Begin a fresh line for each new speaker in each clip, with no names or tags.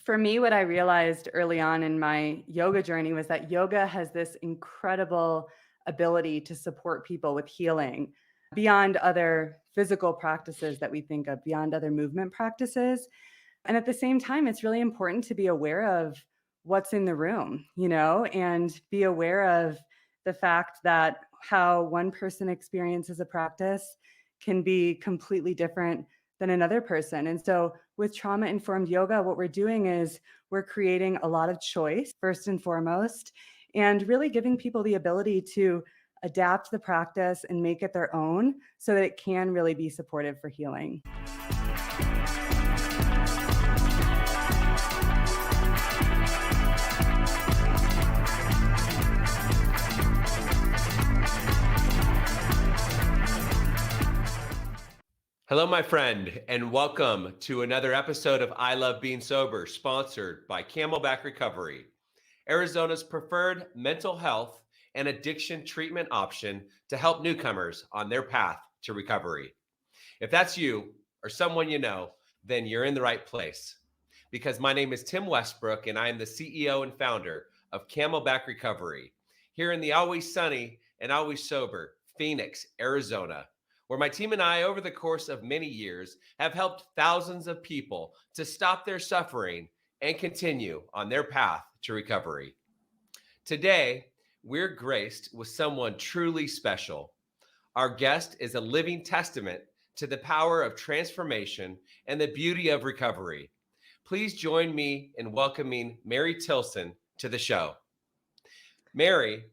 For me, what I realized early on in my yoga journey was that yoga has this incredible ability to support people with healing beyond other physical practices that we think of, beyond other movement practices. And at the same time, it's really important to be aware of what's in the room, and be aware of the fact that how one person experiences a practice can be completely different than another person. And so with trauma informed yoga, what we're doing is we're creating a lot of choice, first and foremost, and really giving people the ability to adapt the practice and make it their own so that it can really be supportive for healing.
Hello, my friend, and welcome to another episode of I Love Being Sober, sponsored by Camelback Recovery, Arizona's preferred mental health and addiction treatment option to help newcomers on their path to recovery. If that's you or someone you know, then you're in the right place. Because my name is Tim Westbrook, and I am the CEO and founder of Camelback Recovery, here in the always sunny and always sober Phoenix, Arizona, where my team and I, over the course of many years, have helped thousands of people to stop their suffering and continue on their path to recovery. Today, we're graced with someone truly special. Our guest is a living testament to the power of transformation and the beauty of recovery. Please join me in welcoming Mary Tilson to the show. Mary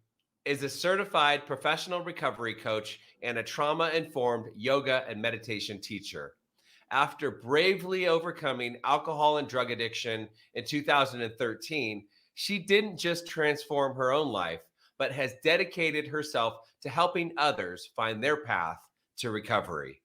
is a certified professional recovery coach and a trauma-informed yoga and meditation teacher. After bravely overcoming alcohol and drug addiction in 2013, she didn't just transform her own life, but has dedicated herself to helping others find their path to recovery.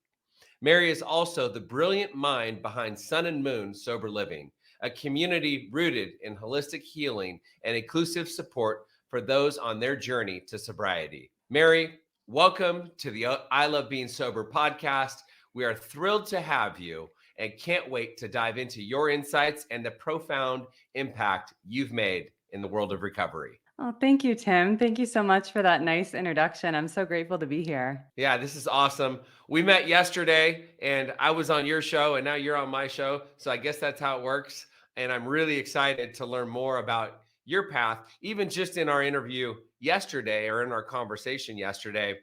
Mary is also the brilliant mind behind Sun and Moon Sober Living, a community rooted in holistic healing and inclusive support for those on their journey to sobriety. Mary, welcome to the I Love Being Sober podcast. We are thrilled to have you and can't wait to dive into your insights and the profound impact you've made in the world of recovery.
Oh, thank you, Tim. Thank you so much for that nice introduction. I'm so grateful to be here.
Yeah, this is awesome. We met yesterday and I was on your show and now you're on my show. So I guess that's how it works. And I'm really excited to learn more about your path. Even just in our interview yesterday or in our conversation yesterday,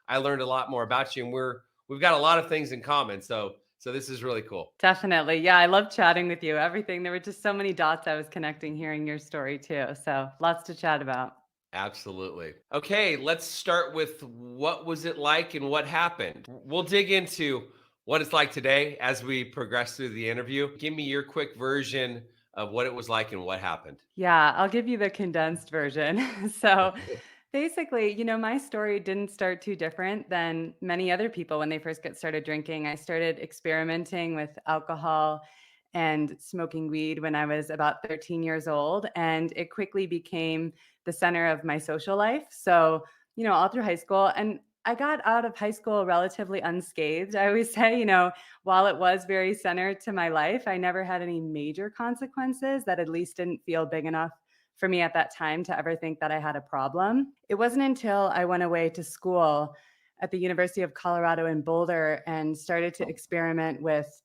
I learned a lot more about you, and we've got a lot of things in common. So this is really cool.
Definitely. Yeah, I love chatting with you. Everything. There were just so many dots I was connecting hearing your story too. So lots to chat about.
Absolutely. Okay, let's start with what was it like and what happened. We'll dig into what it's like today as we progress through the interview. Give me your quick version of what it was like and what happened.
Yeah, I'll give you the condensed version. So basically, my story didn't start too different than many other people when they first get started drinking. I started experimenting with alcohol and smoking weed when I was about 13 years old, and it quickly became the center of my social life. So, all through high school, and I got out of high school relatively unscathed. I always say, while it was very centered to my life, I never had any major consequences that at least didn't feel big enough for me at that time to ever think that I had a problem. It wasn't until I went away to school at the University of Colorado in Boulder and started to experiment with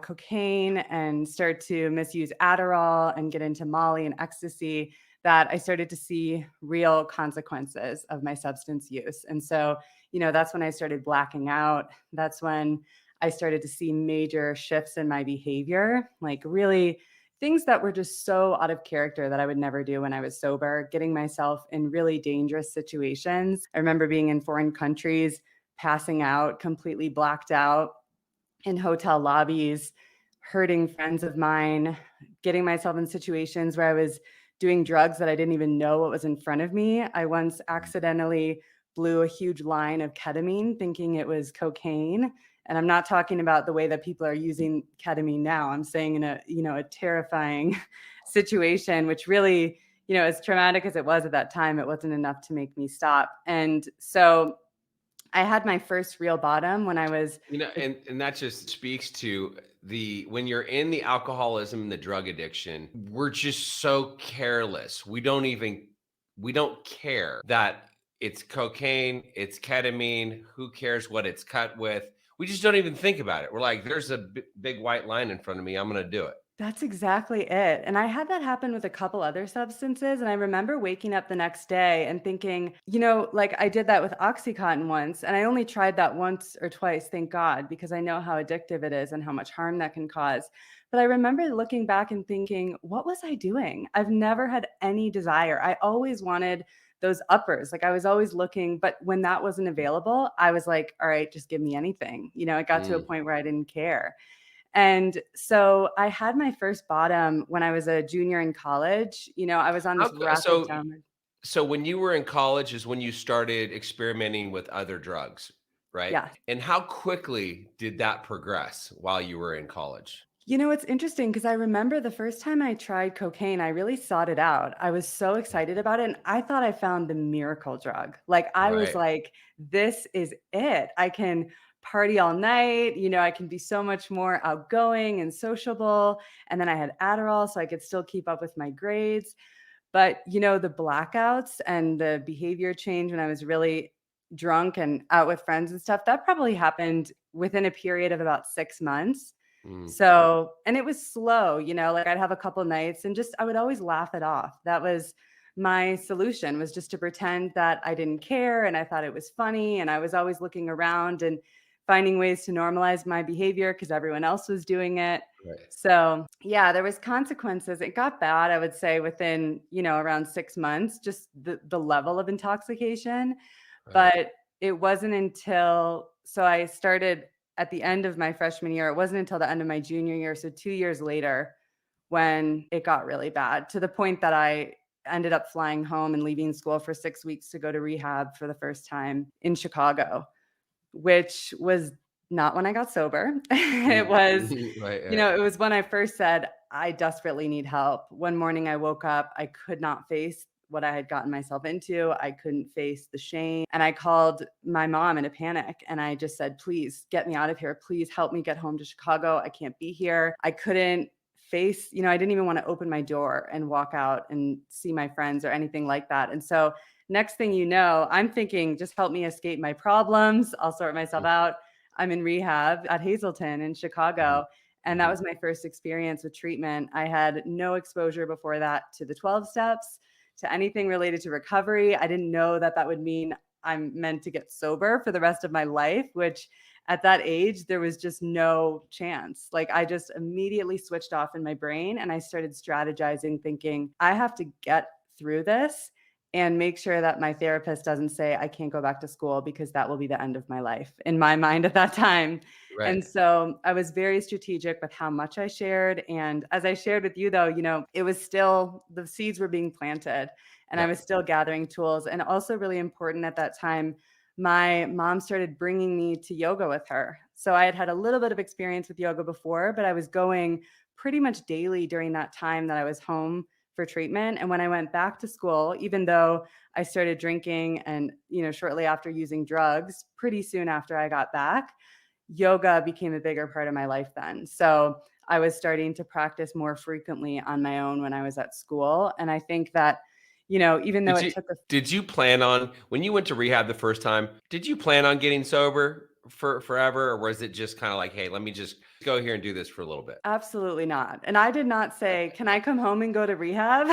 cocaine and start to misuse Adderall and get into Molly and ecstasy that I started to see real consequences of my substance use. And so, that's when I started blacking out. That's when I started to see major shifts in my behavior, like really things that were just so out of character that I would never do when I was sober, getting myself in really dangerous situations. I remember being in foreign countries, passing out, completely blacked out in hotel lobbies, hurting friends of mine, getting myself in situations where I was doing drugs that I didn't even know what was in front of me. I once accidentally blew a huge line of ketamine thinking it was cocaine. And I'm not talking about the way that people are using ketamine now. I'm saying in a terrifying situation, which really, as traumatic as it was at that time, it wasn't enough to make me stop. And so I had my first real bottom when I was
And that just speaks to the when you're in the alcoholism and the drug addiction, we're just so careless. We don't care that it's cocaine, it's ketamine, who cares what it's cut with? We just don't even think about it. We're like, there's a big white line in front of me. I'm going to do it.
That's exactly it, and I had that happen with a couple other substances, and I remember waking up the next day and thinking, like, I did that with OxyContin once, and I only tried that once or twice, thank God, because I know how addictive it is and how much harm that can cause. But I remember looking back and thinking, "What was I doing?" I've never had any desire. I always wanted those uppers, like, I was always looking, but when that wasn't available, I was like, "All right, just give me anything." It got to a
Mm.
point where I didn't care. And so I had my first bottom when I was a junior in college. I was on
How
this
co-
rapid
so
downward.
so when you were in college is when you started experimenting with other drugs, right?
Yeah.
And how quickly did that progress while you were in college?
It's interesting because I remember the first time I tried cocaine, I really sought it out. I was so excited about it. And I thought I found the miracle drug. Like, I was
Right.
like, this is it. I can party all night. I can be so much more outgoing and sociable. And then I had Adderall so I could still keep up with my grades. But, the blackouts and the behavior change when I was really drunk and out with friends and stuff, that probably happened within a period of about 6 months.
Mm.
So, and it was slow, like I'd have a couple nights and just I would always laugh it off. That was my solution, was just to pretend that I didn't care and I thought it was funny, and I was always looking around and finding ways to normalize my behavior because everyone else was doing it.
Right.
So, yeah, there was consequences. It got bad, I would say, within, around 6 months, just the level of intoxication.
Right.
But it wasn't until so I started at the end of my freshman year. It wasn't until the end of my junior year, so 2 years later, when it got really bad, to the point that I ended up flying home and leaving school for 6 weeks to go to rehab for the first time in Chicago, which was not when I got sober. It
Mm.
was,
Right, right,
it was when I first said, "I desperately need help." One morning I woke up, I could not face what I had gotten myself into. I couldn't face the shame. And I called my mom in a panic and I just said, "Please get me out of here. Please help me get home to Chicago. I can't be here." I couldn't face, I didn't even want to open my door and walk out and see my friends or anything like that. And so next thing you know, I'm thinking, just help me escape my problems. I'll sort myself
mm,
out. I'm in rehab at Hazelton in
mhm,
Chicago. And that
mhm,
was my first experience with treatment. I had no exposure before that to the 12 steps, to anything related to recovery. I didn't know that that would mean I'm meant to get sober for the rest of my life, which at that age, there was just no chance. Like, I just immediately switched off in my brain and I started strategizing, thinking, I have to get through this and make sure that my therapist doesn't say I can't go back to school, because that will be the end of my life in my mind at that time.
right.
And so I was very strategic with how much I shared. And as I shared with you, though, it was still, the seeds were being planted and I
Yeah.
was still gathering tools. And also, really important at that time, my mom started bringing me to yoga with her. So I had had a little bit of experience with yoga before, but I was going pretty much daily during that time that I was home for treatment. And when I went back to school, even though I started drinking and, shortly after using drugs, pretty soon after I got back, yoga became a bigger part of my life then. So I was starting to practice more frequently on my own when I was at school. And I think that, even though
Did
it
you
took a
did you plan on when you went to rehab the first time, did you plan on getting sober for forever, or was it just kinda like, "Hey, let me just go here and do this for a little bit?"
Absolutely not. And I did not say, "Can I come home and go to rehab?"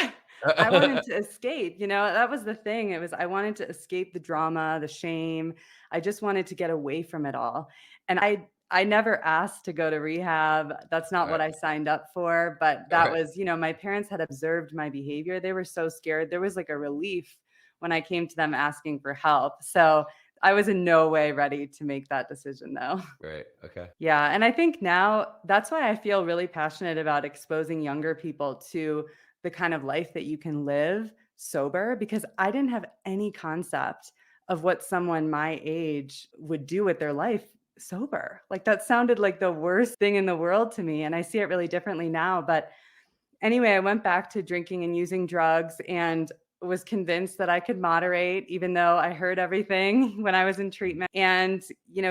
I wanted to escape, that was the thing. It was, I wanted to escape the drama, the shame. I just wanted to get away from it all. And I never asked to go to rehab. That's not what
Right,
I signed up for, but that
right,
was, my parents had observed my behavior. They were so scared. There was like a relief when I came to them asking for help. So I was in no way ready to make that decision, though.
right, okay.
Yeah, and I think now that's why I feel really passionate about exposing younger people to the kind of life that you can live sober, because I didn't have any concept of what someone my age would do with their life sober. Like, that sounded like the worst thing in the world to me, and I see it really differently now. But anyway, I went back to drinking and using drugs, and was convinced that I could moderate, even though I heard everything when I was in treatment, and,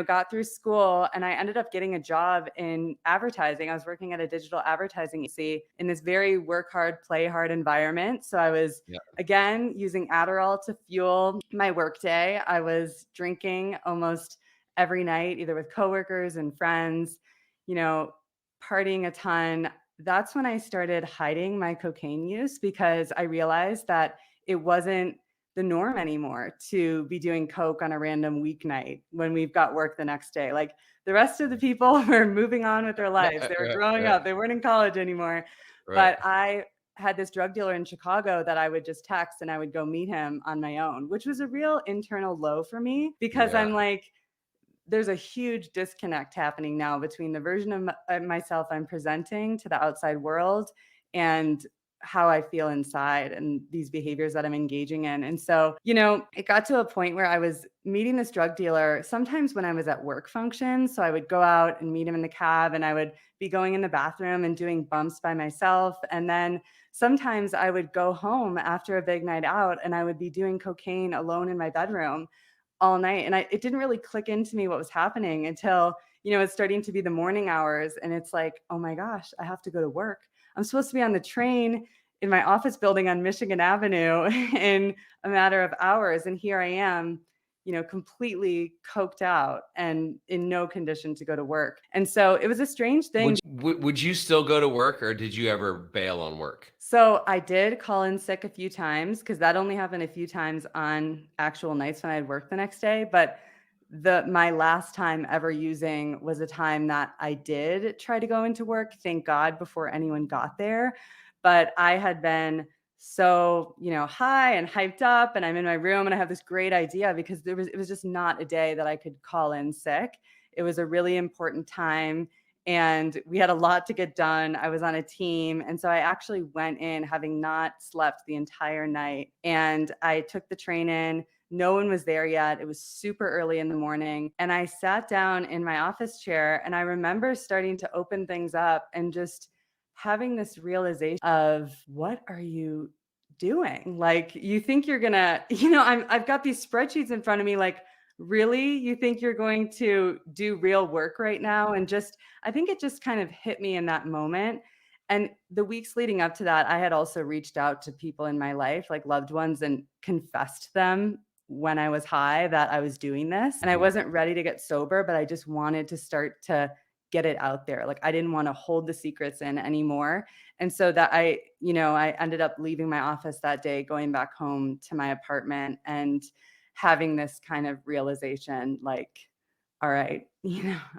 got through school. And I ended up getting a job in advertising. I was working at a digital advertising agency in this very work hard, play hard environment. So I was,
Yeah.
again, using Adderall to fuel my workday. I was drinking almost every night, either with coworkers and friends, you know, partying a ton. That's when I started hiding my cocaine use, because I realized that it wasn't the norm anymore to be doing coke on a random weeknight when we've got work the next day. Like, the rest of the people were moving on with their lives. They were growing
Right.
up. They weren't in college anymore.
Right.
But I had this drug dealer in Chicago that I would just text, and I would go meet him on my own, which was a real internal low for me, because
Yeah.
I'm like, there's a huge disconnect happening now between the version of myself I'm presenting to the outside world and how I feel inside, and these behaviors that I'm engaging in. And so, it got to a point where I was meeting this drug dealer sometimes when I was at work functions. So I would go out and meet him in the cab, and I would be going in the bathroom and doing bumps by myself. And then sometimes I would go home after a big night out, and I would be doing cocaine alone in my bedroom all night. And it didn't really click into me what was happening until, it's starting to be the morning hours. And it's like, oh my gosh, I have to go to work. I'm supposed to be on the train in my office building on Michigan Avenue in a matter of hours. And here I am, completely coked out and in no condition to go to work. And so it was a strange thing.
Would you still go to work, or did you ever bail on work?
So I did call in sick a few times, because that only happened a few times on actual nights when I'd work the next day. But my last time ever using was a time that I did try to go into work, thank God, before anyone got there. But I had been so, high and hyped up, and I'm in my room and I have this great idea, because it was just not a day that I could call in sick. It was a really important time, and we had a lot to get done. I was on a team. And so I actually went in having not slept the entire night, and I took the train in. No one was there yet. It was super early in the morning. And I sat down in my office chair, and I remember starting to open things up and just having this realization of, what are you doing? Like, you think you're gonna, I've got these spreadsheets in front of me, like, really? You think you're going to do real work right now? And just, I think it just kind of hit me in that moment. And the weeks leading up to that, I had also reached out to people in my life, like loved ones, and confessed to them when I was high that I was doing this. And I
Mhm.
wasn't ready to get sober, but I just wanted to start to get it out there. Like, I didn't want to hold the secrets in anymore. And so that I ended up leaving my office that day, going back home to my apartment, and having this kind of realization, like, all right,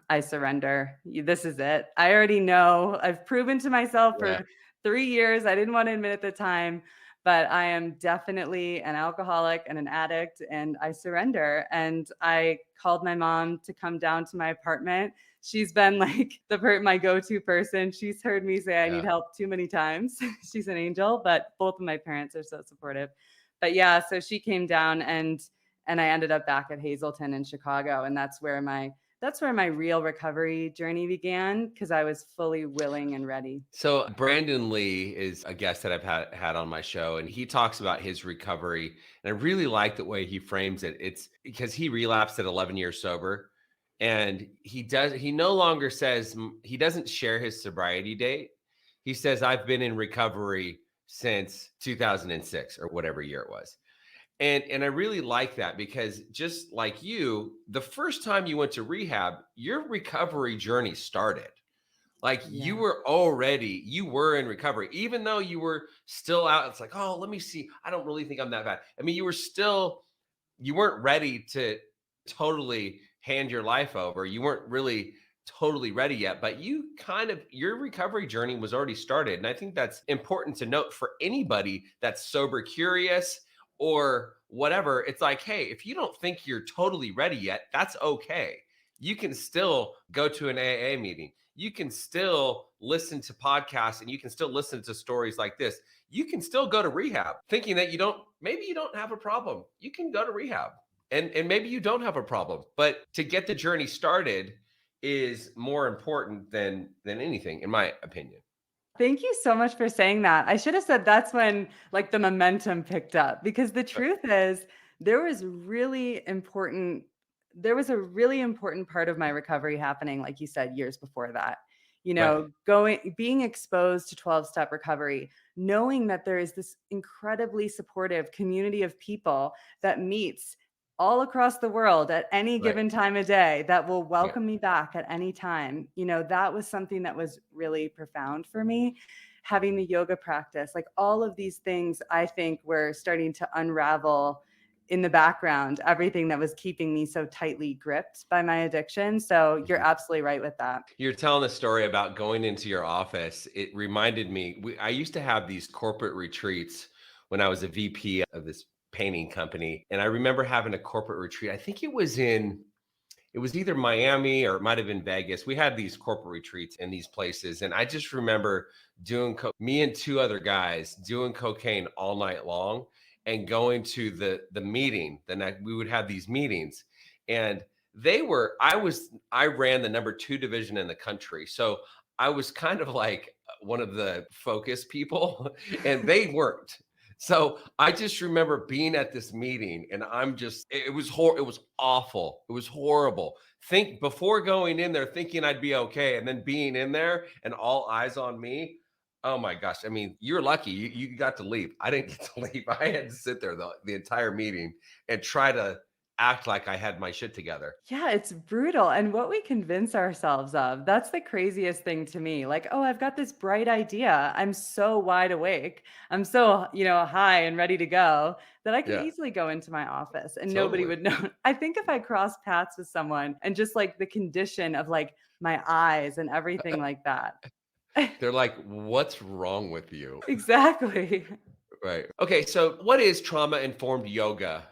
I surrender. This is it. I already know. I've proven to myself
Yeah.
for 3 years. I didn't want to admit at the time, but I am definitely an alcoholic and an addict, and I surrender. And I called my mom to come down to my apartment. She's been like my go-to person. She's heard me say I need
Yeah.
help too many times. She's an angel, but both of my parents are so supportive. But yeah, so she came down, and I ended up back at Hazleton in Chicago, and that's where my real recovery journey began, because I was fully willing and ready.
So Brandon Lee is a guest that I've had on my show, and he talks about his recovery. And I really like the way he frames it. It's because he relapsed at 11 years sober, and he no longer says, he doesn't share his sobriety date. He says, I've been in recovery since 2006 or whatever year it was. And I really like that, because just like you, the first time you went to rehab, your recovery journey started. Like,
Yeah.
you were in recovery, even though you were still out. It's like, oh, let me see. I don't really think I'm that bad. I mean, you weren't ready to totally hand your life over. You weren't really totally ready yet, but your recovery journey was already started. And I think that's important to note for anybody that's sober curious or whatever. It's like, hey, if you don't think you're totally ready yet, that's okay. You can still go to an AA meeting. You can still listen to podcasts, and you can still listen to stories like this. You can still go to rehab thinking that maybe you don't have a problem. You can go to rehab, and maybe you don't have a problem, but to get the journey started is more important than anything, in my opinion.
Thank you so much for saying that. I should have said that's when like the momentum picked up because the
Uh,
truth is there was there was a really important part of my recovery happening like you said years before that.
Right,
Going being exposed to 12-step recovery, knowing that there is this incredibly supportive community of people that meets all across the world at any
right,
given time of day that will
yeah.
welcome me back at any time. That was something that was really profound for me. Having the yoga practice, like all of these things, I think were starting to unravel in the background, everything that was keeping me so tightly gripped by my addiction. So you're
Mhm.
absolutely right with that.
You're telling a story about going into your office. It reminded me, I used to have these corporate retreats when I was a VP of this painting company. And I remember having a corporate retreat. I think it was either Miami or it might have been Vegas. We had these corporate retreats in these places. And I just remember me and two other guys doing cocaine all night long and going to the meeting. The night we would have these meetings. And I ran the number 2 division in the country. So I was kind of like one of the focus people and they weren't. So I just remember being at this meeting and it was awful. It was horrible. Think before going in there thinking I'd be okay and then being in there and all eyes on me. Oh my gosh. I mean, you're lucky you got to leave. I didn't get to leave. I had to sit there the entire meeting and try to act like I had my shit together.
Yeah, it's brutal. And what we convince ourselves of, that's the craziest thing to me. Like, oh, I've got this bright idea. I'm so wide awake. I'm so, high and ready to go that I could
Yeah,
easily go into my office and nobody
totally.
would know. I think if I crossed paths with someone and just like the condition of like my eyes and everything like that.
They're like, "What's wrong with you?"
Exactly.
Right. Okay, so what is trauma-informed yoga?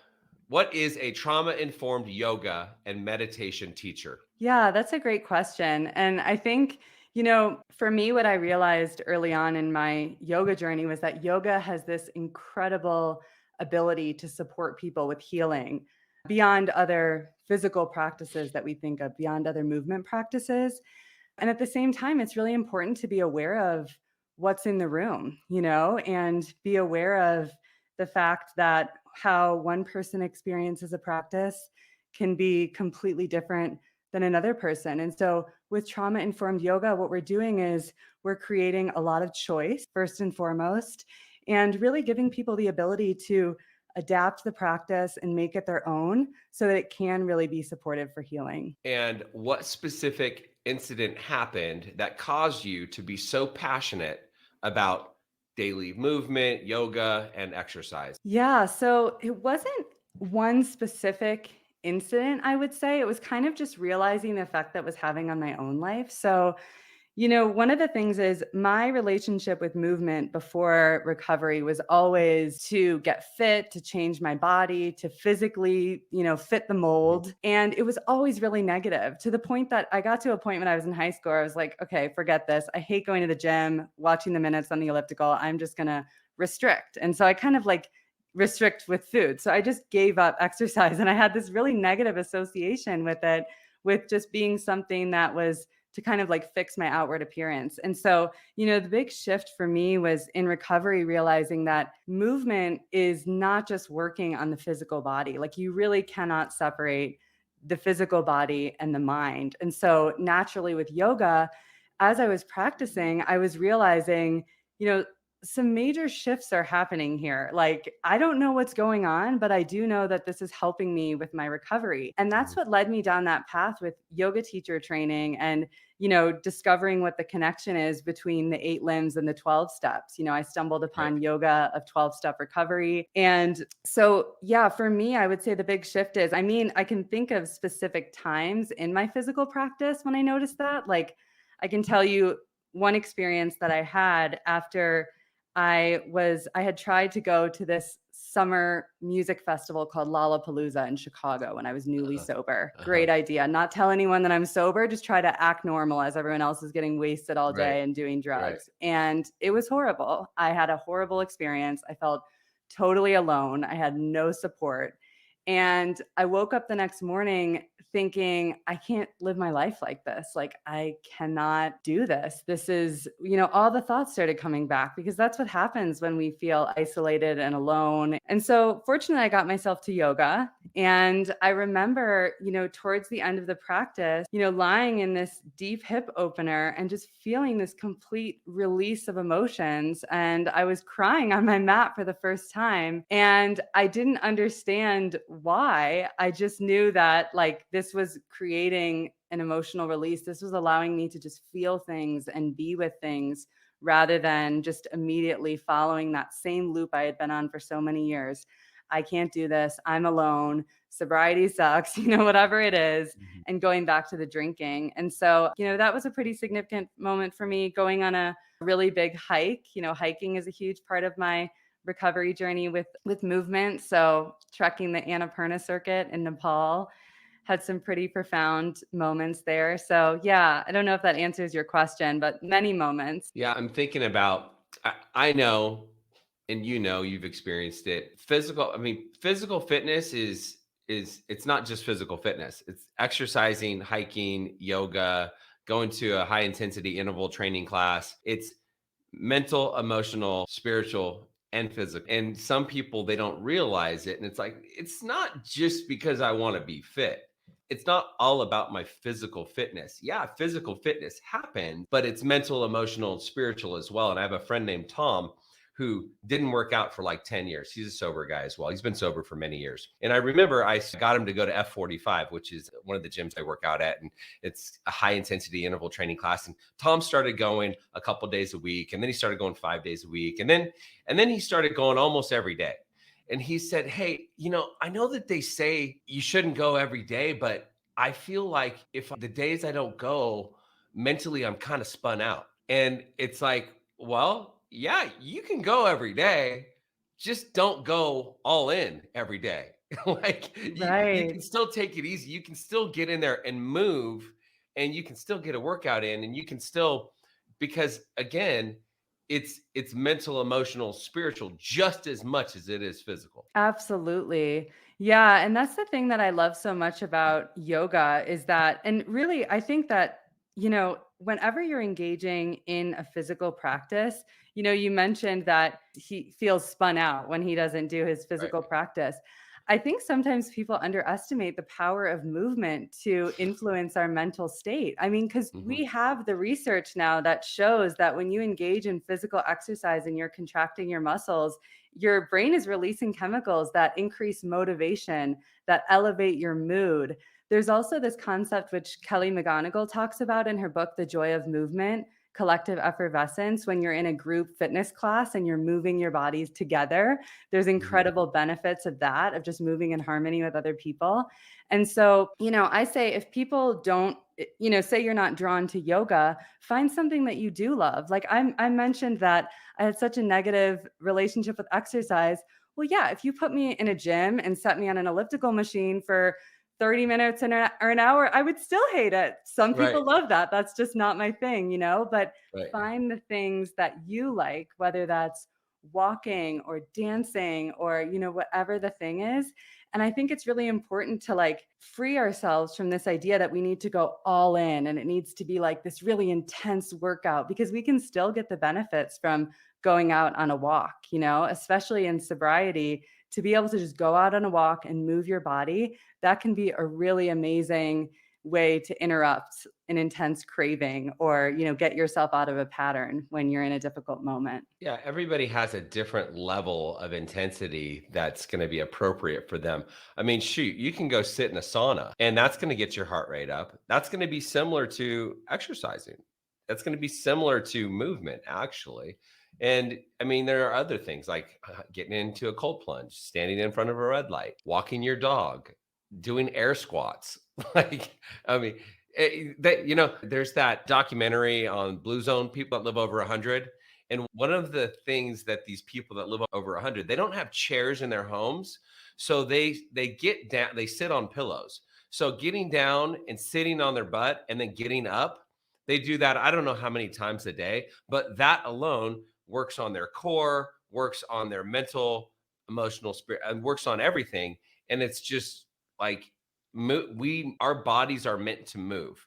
What is a trauma-informed yoga and meditation teacher?
Yeah, that's a great question. And I think, for me, what I realized early on in my yoga journey was that yoga has this incredible ability to support people with healing beyond other physical practices that we think of, beyond other movement practices. And at the same time, it's really important to be aware of what's in the room, and be aware of the fact that how one person experiences a practice can be completely different than another person. And so with trauma informed yoga, what we're doing is we're creating a lot of choice, first and foremost, and really giving people the ability to adapt the practice and make it their own so that it can really be supportive for healing.
And what specific incident happened that caused you to be so passionate about daily movement, yoga, and exercise?
Yeah, so it wasn't one specific incident, I would say. It was kind of just realizing the effect that was having on my own life. So, one of the things is my relationship with movement before recovery was always to get fit, to change my body, to physically, fit the
Mhm.
mold. And it was always really negative to the point that I got to a point when I was in high school, I was like, okay, forget this. I hate going to the gym, watching the minutes on the elliptical. I'm just going to restrict. And so I kind of like restrict with food. So I just gave up exercise and I had this really negative association with it, with just being something that was to kind of like fix my outward appearance. And so, the big shift for me was in recovery, realizing that movement is not just working on the physical body. Like you really cannot separate the physical body and the mind. And so, naturally, with yoga, as I was practicing, I was realizing, you know, some major shifts are happening here. Like, I don't know what's going on, but I do know that this is helping me with my recovery. And that's
Mhm.
what led me down that path with yoga teacher training and, discovering what the connection is between the 8 limbs and the 12 steps. I stumbled
Right.
upon yoga of 12-step recovery. And so, yeah, for me, I would say the big shift is, I mean, I can think of specific times in my physical practice when I noticed that. Like, I can tell you one experience that I had after I had tried to go to this summer music festival called Lollapalooza in Chicago when I was newly
Uh-huh.
sober.
Uh-huh.
Great idea. Not tell anyone that I'm sober, just try to act normal as everyone else is getting wasted all
Right.
day and doing
Right.
drugs. And it was horrible. I had a horrible experience. I felt totally alone. I had no support. And I woke up the next morning thinking, I can't live my life like this. Like, I cannot do this. This is, all the thoughts started coming back because that's what happens when we feel isolated and alone. And so, fortunately, I got myself to yoga. And I remember, towards the end of the practice, lying in this deep hip opener and just feeling this complete release of emotions. And I was crying on my mat for the first time. And I didn't understand why. I just knew that like this was creating an emotional release. This was allowing me to just feel things and be with things rather than just immediately following that same loop I had been on for so many years. I can't do this. I'm alone. Sobriety sucks, whatever it is,
Mhm.
and going back to the drinking. And so, that was a pretty significant moment for me going on a really big hike. Hiking is a huge part of my recovery journey with movement. So trekking the Annapurna circuit in Nepal had some pretty profound moments there. So yeah, I don't know if that answers your question, but many moments.
Yeah, I'm thinking about, I know, and you've experienced it. Physical fitness is it's not just physical fitness. It's exercising, hiking, yoga, going to a high intensity interval training class. It's mental, emotional, spiritual, and physical. And some people, they don't realize it. And it's like, it's not just because I want to be fit. It's not all about my physical fitness. Yeah, physical fitness happens, but it's mental, emotional, and spiritual as well. And I have a friend named Tom who didn't work out for like 10 years. He's a sober guy as well. He's been sober for many years. And I remember I got him to go to F45, which is one of the gyms I work out at. And it's a high intensity interval training class. And Tom started going a couple days a week, and then he started going 5 days a week, and then he started going almost every day. And he said, "Hey, I know that they say you shouldn't go every day, but I feel like if the days I don't go, mentally I'm kind of spun out." And it's like, well, yeah, you can go every day, just don't go all in every day. Like you can
Right.
still take it easy. You can still get in there and move, and you can still get a workout in, and you can still, because again, it's mental, emotional, spiritual just as much as it is physical.
Absolutely. Yeah, and that's the thing that I love so much about yoga is that, and really I think that, whenever you're engaging in a physical practice, you mentioned that he feels spun out when he doesn't do his
Right.
physical practice. I think sometimes people underestimate the power of movement to influence our mental state. I mean, because
Mhm.
we have the research now that shows that when you engage in physical exercise and you're contracting your muscles, your brain is releasing chemicals that increase motivation, that elevate your mood. There's also this concept which Kelly McGonigal talks about in her book, The Joy of Movement, collective effervescence. When you're in a group fitness class and you're moving your bodies together, there's
Mhm.
incredible benefits of that, of just moving in harmony with other people. And so, I say if people don't, say you're not drawn to yoga, find something that you do love. Like I mentioned that I had such a negative relationship with exercise. Well, yeah, if you put me in a gym and set me on an elliptical machine for 30 minutes or an hour, I would still hate it. Some
Right.
people love that. That's just not my thing, but
Right.
find the things that you like, whether that's walking or dancing or, whatever the thing is. And I think it's really important to like free ourselves from this idea that we need to go all in and it needs to be like this really intense workout because we can still get the benefits from going out on a walk, especially in sobriety, to be able to just go out on a walk and move your body. That can be a really amazing way to interrupt an intense craving or, get yourself out of a pattern when you're in a difficult moment.
Yeah, everybody has a different level of intensity that's going to be appropriate for them. I mean, shoot, you can go sit in a sauna and that's going to get your heart rate up. That's going to be similar to exercising. That's going to be similar to movement, actually. And I mean, there are other things like getting into a cold plunge, standing in front of a red light, walking your dog, doing air squats. Like, I mean, there's that documentary on Blue Zone people that live over 100, and one of the things that these people that live over 100, they don't have chairs in their homes. So they get down, they sit on pillows. So getting down and sitting on their butt and then getting up, they do that I don't know how many times a day, but that alone works on their core, works on their mental, emotional spirit, and works on everything. And it's just like our bodies are meant to move.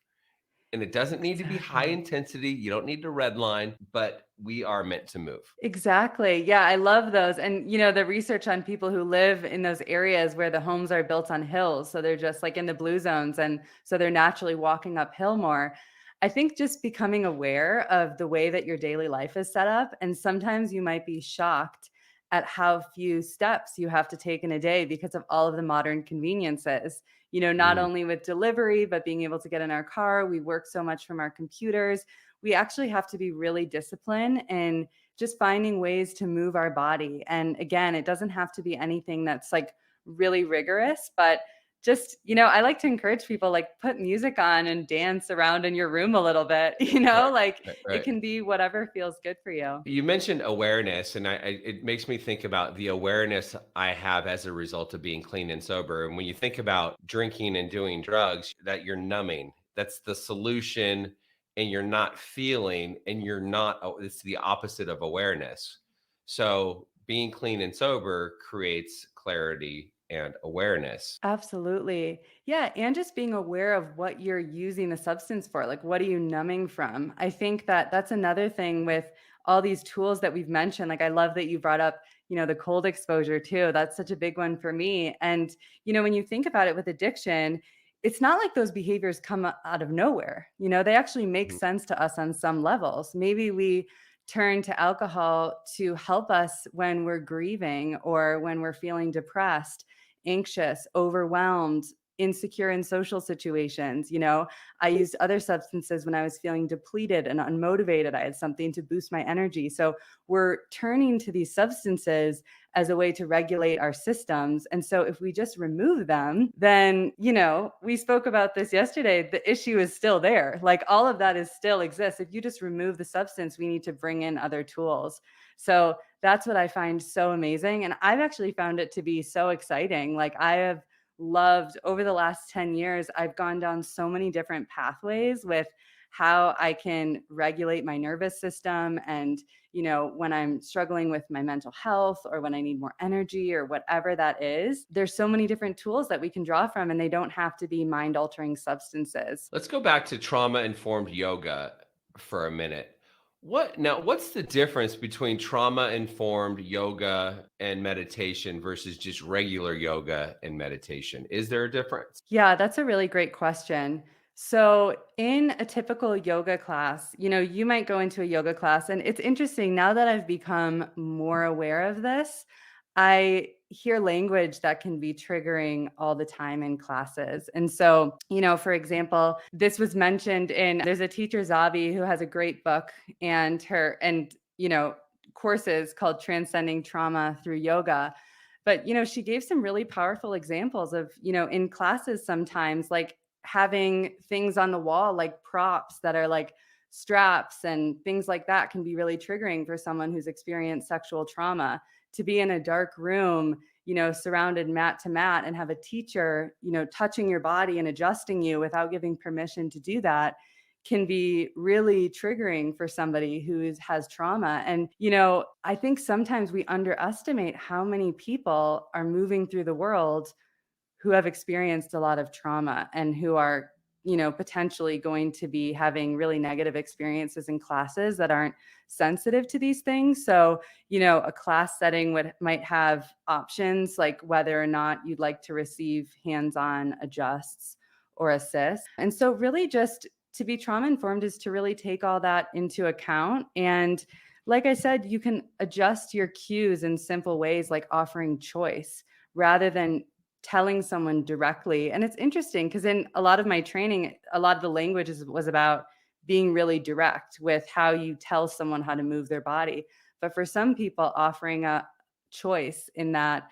And it doesn't need to be high
Exactly.
intensity. You don't need to redline, but we are meant to move.
Exactly. Yeah, I love those. And, the research on people who live in those areas where the homes are built on hills. So they're just like in the blue zones. And so they're naturally walking uphill more. I think just becoming aware of the way that your daily life is set up. And sometimes you might be shocked at how few steps you have to take in a day because of all of the modern conveniences. Not
Mm.
only with delivery, but being able to get in our car. We work so much from our computers. We actually have to be really disciplined and just finding ways to move our body. And again, it doesn't have to be anything that's like really rigorous, but just, I like to encourage people like put music on and dance around in your room a little bit,
Right,
like
right,
it
right.
can be whatever feels good for you.
You mentioned awareness, and it makes me think about the awareness I have as a result of being clean and sober. And when you think about drinking and doing drugs, that you're numbing, that's the solution, and you're not feeling, and you're not, oh, it's the opposite of awareness. So being clean and sober creates clarity and awareness.
Absolutely. Yeah. And just being aware of what you're using the substance for. Like, what are you numbing from? I think that that's another thing with all these tools that we've mentioned. Like, I love that you brought up, the cold exposure too. That's such a big one for me. And, when you think about it with addiction, it's not like those behaviors come out of nowhere. They actually make
Mhm.
sense to us on some levels. Maybe we turn to alcohol to help us when we're grieving or when we're feeling depressed, anxious, overwhelmed, insecure in social situations. I used other substances when I was feeling depleted and unmotivated. I had something to boost my energy. So we're turning to these substances as a way to regulate our systems. And so if we just remove them, then, we spoke about this yesterday, the issue is still there. Like all of that is still exists. If you just remove the substance, we need to bring in other tools. So that's what I find so amazing. And I've actually found it to be so exciting. Like I have loved over the last 10 years, I've gone down so many different pathways with how I can regulate my nervous system. And, when I'm struggling with my mental health or when I need more energy or whatever that is, there's so many different tools that we can draw from, and they don't have to be mind altering substances.
Let's go back to trauma informed yoga for a minute. What's the difference between trauma informed yoga and meditation versus just regular yoga and meditation? Is there a difference?
Yeah, that's a really great question. So, in a typical yoga class, you might go into a yoga class, and it's interesting now that I've become more aware of this. I hear language that can be triggering all the time in classes. And so, for example, this was mentioned in there's a teacher, Zabi, who has a great book and courses called Transcending Trauma Through Yoga. But, she gave some really powerful examples of, in classes sometimes, like having things on the wall, like props that are like straps and things like that can be really triggering for someone who's experienced sexual trauma. To be in a dark room, surrounded mat to mat and have a teacher, touching your body and adjusting you without giving permission to do that can be really triggering for somebody who has trauma. And, I think sometimes we underestimate how many people are moving through the world who have experienced a lot of trauma and who are, potentially going to be having really negative experiences in classes that aren't sensitive to these things. So, a class setting might have options like whether or not you'd like to receive hands-on adjusts or assists. And so really just to be trauma informed is to really take all that into account. And like I said, you can adjust your cues in simple ways like offering choice rather than telling someone directly. And it's interesting because in a lot of my training, a lot of the language was about being really direct with how you tell someone how to move their body. But for some people, offering a choice in that,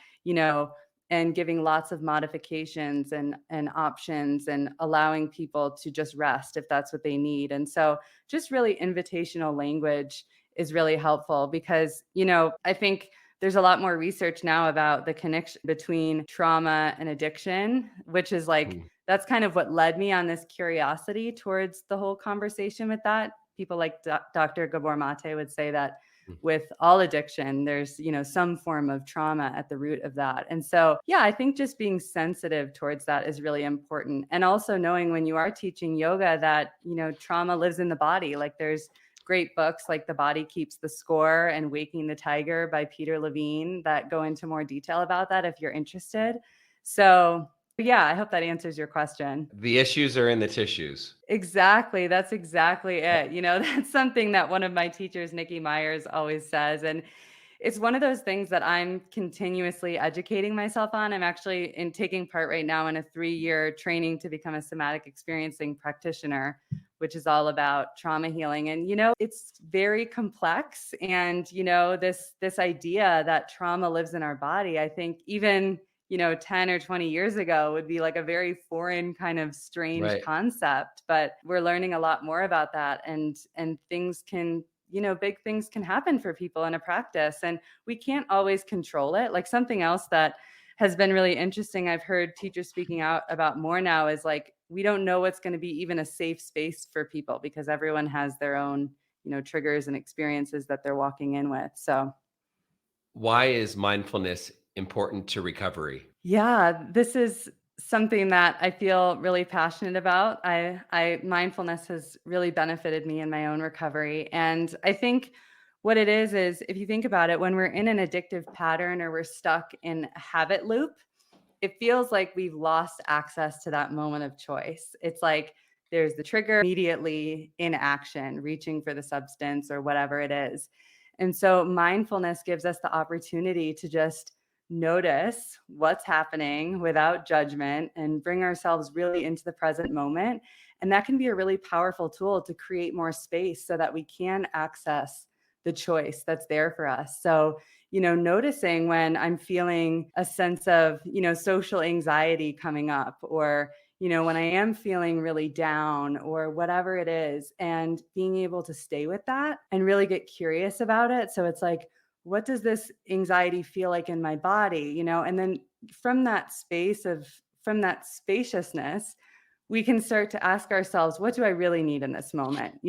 and giving lots of modifications and options and allowing people to just rest if that's what they need. And so just really invitational language is really helpful because, I think there's a lot more research now about the connection between trauma and addiction, which is like,
Mm.
that's kind of what led me on this curiosity towards the whole conversation with that. People like Dr. Gabor Mate would say that,
Mm.
with all addiction, there's, some form of trauma at the root of that. And so, yeah, I think just being sensitive towards that is really important. And also knowing when you are teaching yoga that, trauma lives in the body. Like there's great books like The Body Keeps the Score and Waking the Tiger by Peter Levine that go into more detail about that if you're interested. So, yeah, I hope that answers your question.
The issues are in the tissues.
Exactly. That's exactly it. That's something that one of my teachers, Nikki Myers, always says. And it's one of those things that I'm continuously educating myself on. I'm actually taking part right now in a 3-year training to become a somatic experiencing practitioner, which is all about trauma healing. And it's very complex. And this idea that trauma lives in our body, I think even 10 or 20 years ago would be like a very foreign kind of strange
Right.
concept, but we're learning a lot more about that, and things can, big things can happen for people in a practice, and we can't always control it. Like something else that has been really interesting, I've heard teachers speaking out about more now, is like we don't know what's going to be even a safe space for people because everyone has their own, triggers and experiences that they're walking in with. So
Why is mindfulness important to recovery?
yeah, this is something that I feel really passionate about. I mindfulness has really benefited me in my own recovery. And I think what it is if you think about it, when we're in an addictive pattern or we're stuck in a habit loop, it feels like we've lost access to that moment of choice. It's like there's the trigger immediately in action, reaching for the substance or whatever it is. And so mindfulness gives us the opportunity to just notice what's happening without judgment and bring ourselves really into the present moment. And that can be a really powerful tool to create more space so that we can access the choice that's there for us. So, noticing when I'm feeling a sense of, social anxiety coming up, or, when I am feeling really down or whatever it is, and being able to stay with that and really get curious about it. So it's like, what does this anxiety feel like in my body? And then from that from that spaciousness, we can start to ask ourselves, what do I really need in this moment?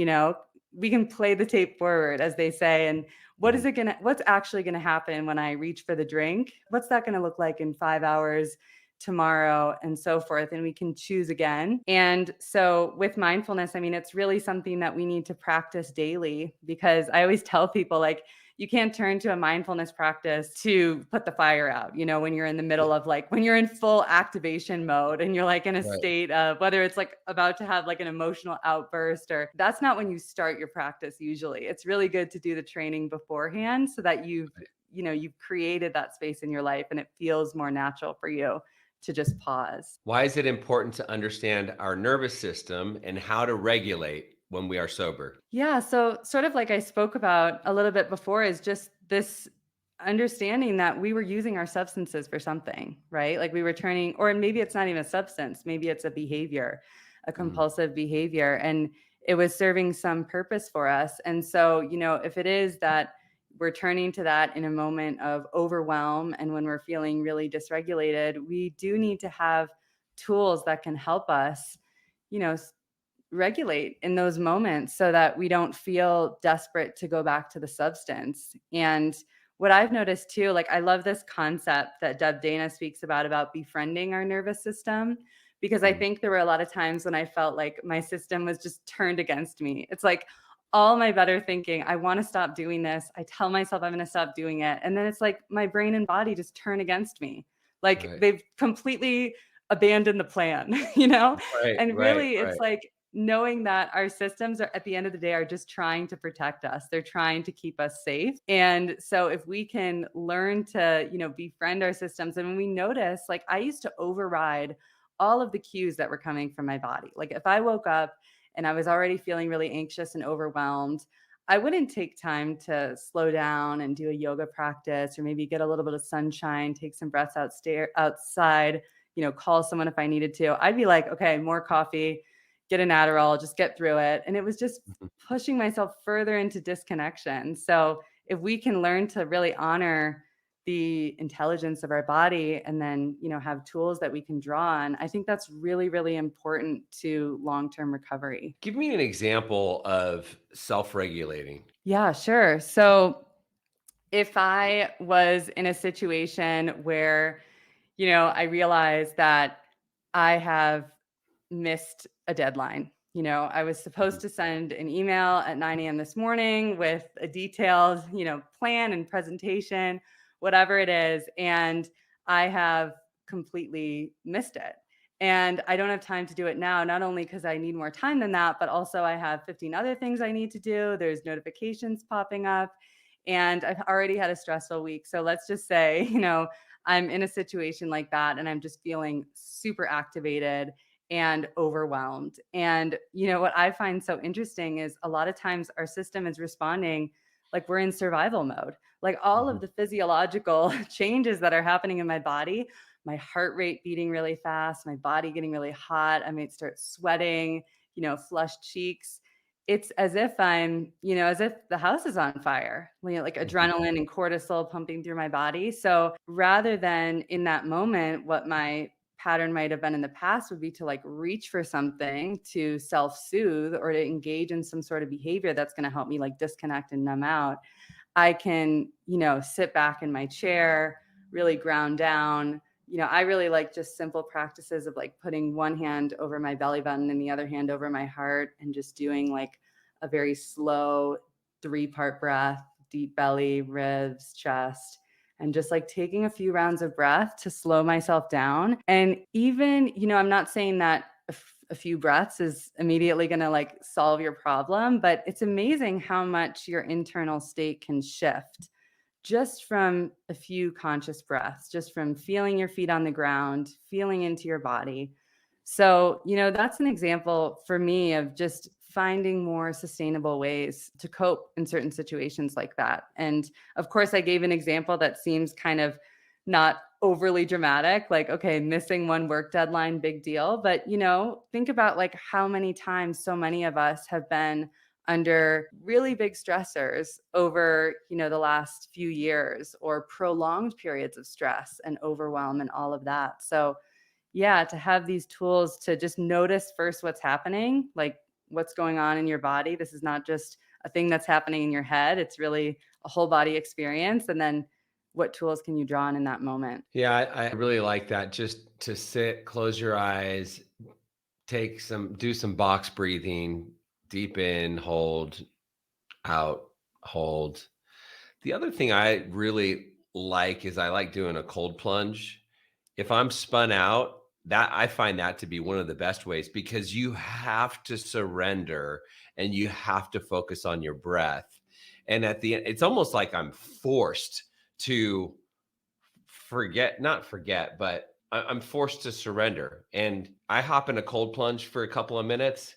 We can play the tape forward, as they say, and
Mhm.
what's actually gonna happen when I reach for the drink? What's that gonna look like in 5 hours, tomorrow, and so forth? And we can choose again. And so with mindfulness, I mean, it's really something that we need to practice daily, because I always tell people, like, you can't turn to a mindfulness practice to put the fire out, when you're in the middle of, like, when you're in full activation mode and you're like in a
Right.
state of whether it's like about to have like an emotional outburst, or that's not when you start your practice. Usually it's really good to do the training beforehand so that you've created that space in your life and it feels more natural for you to just pause.
Why is it important to understand our nervous system and how to regulate when we are sober?
Yeah, so sort of like I spoke about a little bit before, is just this understanding that we were using our substances for something, right? Like we were turning, or maybe it's not even a substance, maybe it's a behavior, a
Mhm.
compulsive behavior, and it was serving some purpose for us. And so, if it is that we're turning to that in a moment of overwhelm and when we're feeling really dysregulated, we do need to have tools that can help us, you know, regulate in those moments so that we don't feel desperate to go back to the substance. And what I've noticed too, like I love this concept that Deb Dana speaks about befriending our nervous system, because I
Mhm.
think there were a lot of times when I felt like my system was just turned against me. It's like all my better thinking, I want to stop doing this. I tell myself I'm going to stop doing it. And then it's like my brain and body just turn against me. Like
Right.
they've completely abandoned the plan, you know?
Right,
And
right,
really, it's
right.
like knowing that our systems are, at the end of the day, are just trying to protect us. They're trying to keep us safe. And so if we can learn to, befriend our systems, and when we notice, like I used to override all of the cues that were coming from my body. Like if I woke up and I was already feeling really anxious and overwhelmed, I wouldn't take time to slow down and do a yoga practice, or maybe get a little bit of sunshine, take some breaths outside, call someone if I needed to. I'd be like, okay, more coffee, get an Adderall, just get through it. And it was just
Mhm.
pushing myself further into disconnection. So if we can learn to really honor the intelligence of our body and then, have tools that we can draw on. I think that's really, really important to long-term recovery.
Give me an example of self-regulating.
Yeah, sure. So if I was in a situation where, I realized that I have missed a deadline. I was supposed
Mhm.
to send an email at 9 a.m. this morning with a detailed, plan and presentation, whatever it is. And I have completely missed it. And I don't have time to do it now, not only because I need more time than that, but also I have 15 other things I need to do. There's notifications popping up, and I've already had a stressful week. So let's just say, I'm in a situation like that and I'm just feeling super activated and overwhelmed. And what I find so interesting is a lot of times our system is responding like we're in survival mode. Like all of
Mhm.
the physiological changes that are happening in my body, my heart rate beating really fast, my body getting really hot, I might start sweating, flushed cheeks. It's as if as if the house is on fire, like
Mhm.
adrenaline and cortisol pumping through my body. So rather than in that moment, what my pattern might have been in the past would be to like reach for something to self-soothe or to engage in some sort of behavior that's going to help me like disconnect and numb out. I can, sit back in my chair, really ground down. I really like just simple practices of like putting one hand over my belly button and the other hand over my heart and just doing like a very slow 3-part breath, deep belly, ribs, chest, and just like taking a few rounds of breath to slow myself down. And even, I'm not saying that a few breaths is immediately going to like solve your problem, but it's amazing how much your internal state can shift just from a few conscious breaths, just from feeling your feet on the ground, feeling into your body. So, that's an example for me of just finding more sustainable ways to cope in certain situations like that. And of course, I gave an example that seems kind of not overly dramatic, like, okay, missing one work deadline, big deal. But, think about like how many times so many of us have been under really big stressors over, the last few years or prolonged periods of stress and overwhelm and all of that. So, yeah, to have these tools to just notice first what's happening, like what's going on in your body. This is not just a thing that's happening in your head, it's really a whole body experience. And then what tools can you draw on in that moment?
Yeah, I really like that. Just to sit, close your eyes, do some box breathing, deep in, hold, out, hold. The other thing I really like is I like doing a cold plunge. If I'm spun out, that I find that to be one of the best ways because you have to surrender and you have to focus on your breath. And at the end, it's almost like I'm forced to not forget, but I'm forced to surrender. And I hop in a cold plunge for a couple of minutes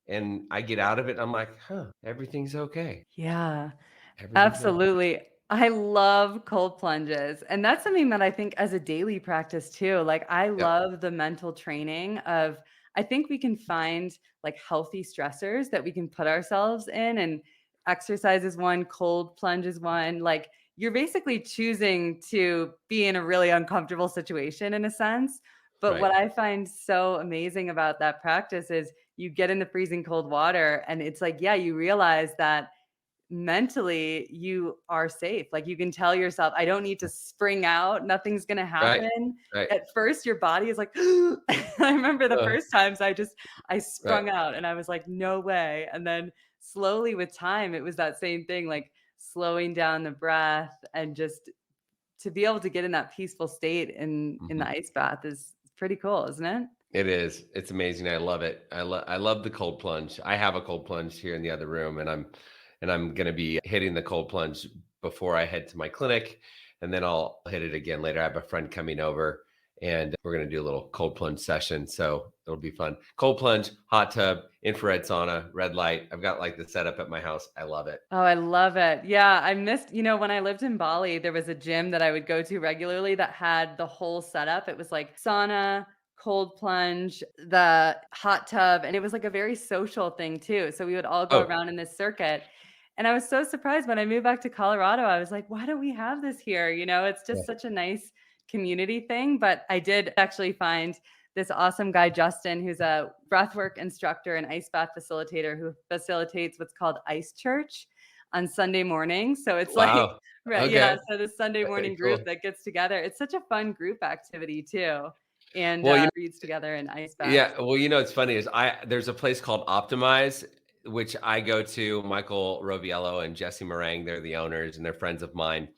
and I get out of it. And I'm like, huh, everything's okay.
Yeah.
Everything's okay.
Absolutely. I love cold plunges, and that's something that I think as a daily practice too. Like I
Yep.
love the mental training of I think we can find like healthy stressors that we can put ourselves in, and exercise is one, cold plunge is one. Like you're basically choosing to be in a really uncomfortable situation in a sense. But
Right.
what I find so amazing about that practice is you get in the freezing cold water and it's like, yeah, you realize that mentally you are safe. Like you can tell yourself, I don't need to spring out. Nothing's going to
Right.
happen.
Right.
At first, your body is like, I remember the
Uh,
first times I
right.
sprung out and I was like, no way. And then slowly with time, it was that same thing, like slowing down the breath and just to be able to get in that peaceful state in the
Mhm.
ice bath is pretty cool, isn't it?
It is. It's amazing. I love it. I love the cold plunge. I have a cold plunge here in the other room, and I'm gonna be hitting the cold plunge before I head to my clinic, and then I'll hit it again later. I have a friend coming over, and we're gonna do a little cold plunge session, so it'll be fun. Cold plunge, hot tub, infrared sauna, red light. I've got like the setup at my house. I love it.
Oh, I love it. Yeah, I missed, when I lived in Bali, there was a gym that I would go to regularly that had the whole setup. It was like sauna, cold plunge, the hot tub, and it was like a very social thing too. So we would all go
Oh,
around in this circuit. And I was so surprised when I moved back to Colorado. I was like, why don't we have this here? It's
Yeah.
just such a nice community thing. But I did actually find this awesome guy, Justin, who's a breathwork instructor and ice bath facilitator who facilitates what's called Ice Church on Sunday mornings. So it's like,
Wow.
right, yeah.
Okay.
So the Sunday
Okay,
morning group
cool.
that gets together, it's such a fun group activity too, and
Well,
reads together in ice baths.
yeah, well, it's funny is there's a place called Optimize, which I go to. Michael Roviello and Jesse Meringue, they're the owners and they're friends of mine.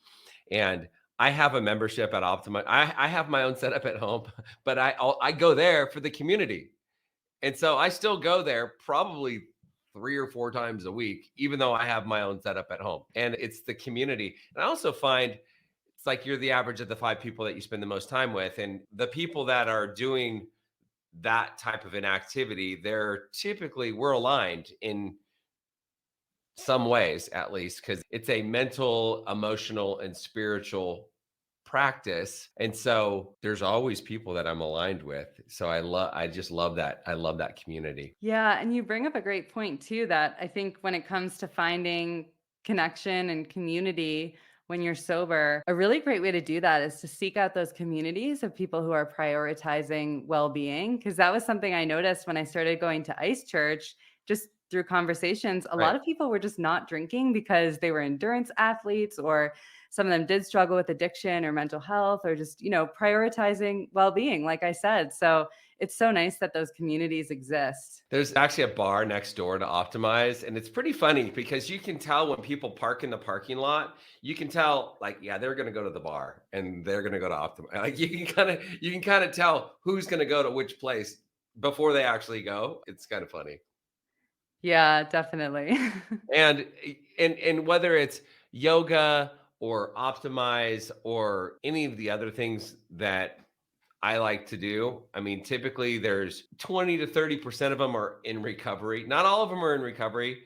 And I have a membership at Optimize. I have my own setup at home, but I go there for the community. And so I still go there probably 3 or 4 times a week, even though I have my own setup at home. And it's the community. And I also find it's like you're the average of the 5 people that you spend the most time with. And the people that are doing that type of an activity, we're aligned in some ways, at least, because it's a mental, emotional, and spiritual practice. And so there's always people that I'm aligned with. So I just love that. I love that community.
Yeah, and you bring up a great point too, that I think when it comes to finding connection and community when you're sober, a really great way to do that is to seek out those communities of people who are prioritizing well-being. Because that was something I noticed when I started going to Ice Church, just through conversations. A lot
Right.
of people were just not drinking because they were endurance athletes, or some of them did struggle with addiction or mental health, or just, prioritizing well-being, like I said. So it's so nice that those communities exist.
There's actually a bar next door to Optimize, and it's pretty funny because you can tell when people park in the parking lot, you can tell like, yeah, they're going to go to the bar and they're going to go to Optimize. Like you can kind of tell who's going to go to which place before they actually go. It's kind of funny.
Yeah, definitely.
And whether it's yoga or Optimize or any of the other things that I like to do. I mean, typically there's 20 to 30% of them are in recovery. Not all of them are in recovery,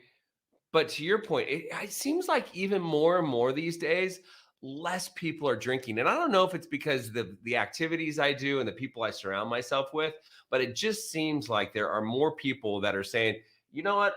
but to your point, it seems like even more and more these days, less people are drinking. And I don't know if it's because the activities I do and the people I surround myself with, but it just seems like there are more people that are saying, you know what?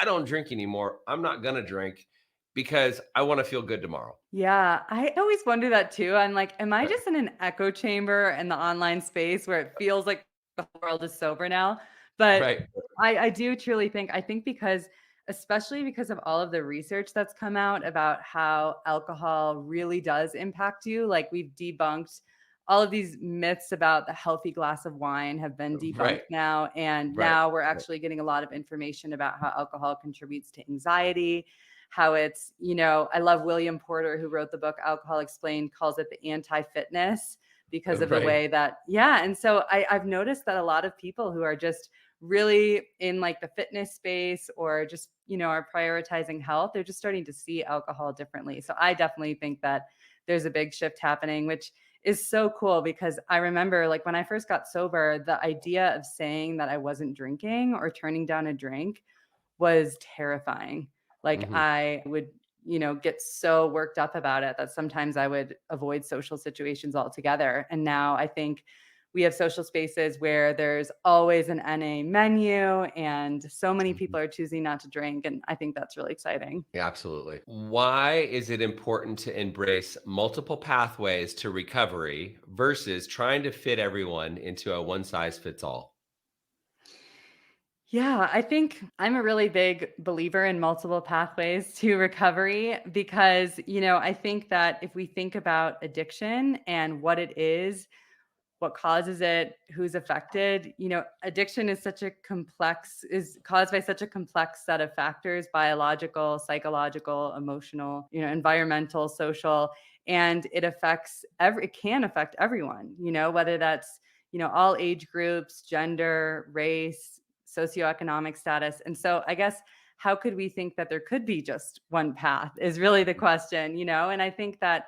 I don't drink anymore. I'm not gonna drink because I want to feel good tomorrow.
Yeah, I always wonder that too. I'm like, am I just in an echo chamber in the online space where it feels like the whole world is sober now? But
Right.
I do truly think, because, especially because of all of the research that's come out about how alcohol really does impact you. Like, we've debunked all of these myths about the healthy glass of wine have been debunked
Right.
now. And
Right.
now we're
Right.
actually getting a lot of information about how alcohol contributes to anxiety, how it's, I love William Porter, who wrote the book Alcohol Explained, calls it the anti-fitness because of the
Right.
way that, yeah. And so I've noticed that a lot of people who are just really in like the fitness space, or just, are prioritizing health, they're just starting to see alcohol differently. So I definitely think that there's a big shift happening, which is so cool, because I remember, like, when I first got sober, the idea of saying that I wasn't drinking or turning down a drink was terrifying. Like,
Mhm.
I would, get so worked up about it that sometimes I would avoid social situations altogether. And now I think we have social spaces where there's always an NA menu, and so many
Mhm.
people are choosing not to drink. And I think that's really exciting.
Yeah, absolutely. Why is it important to embrace multiple pathways to recovery versus trying to fit everyone into a one size fits all?
Yeah, I think I'm a really big believer in multiple pathways to recovery, because, I think that if we think about addiction and what it is, what causes it, who's affected, addiction is caused by such a complex set of factors: biological, psychological, emotional, environmental, social. And it can affect everyone, whether that's, all age groups, gender, race, socioeconomic status. And so I guess, how could we think that there could be just one path is really the question, and I think that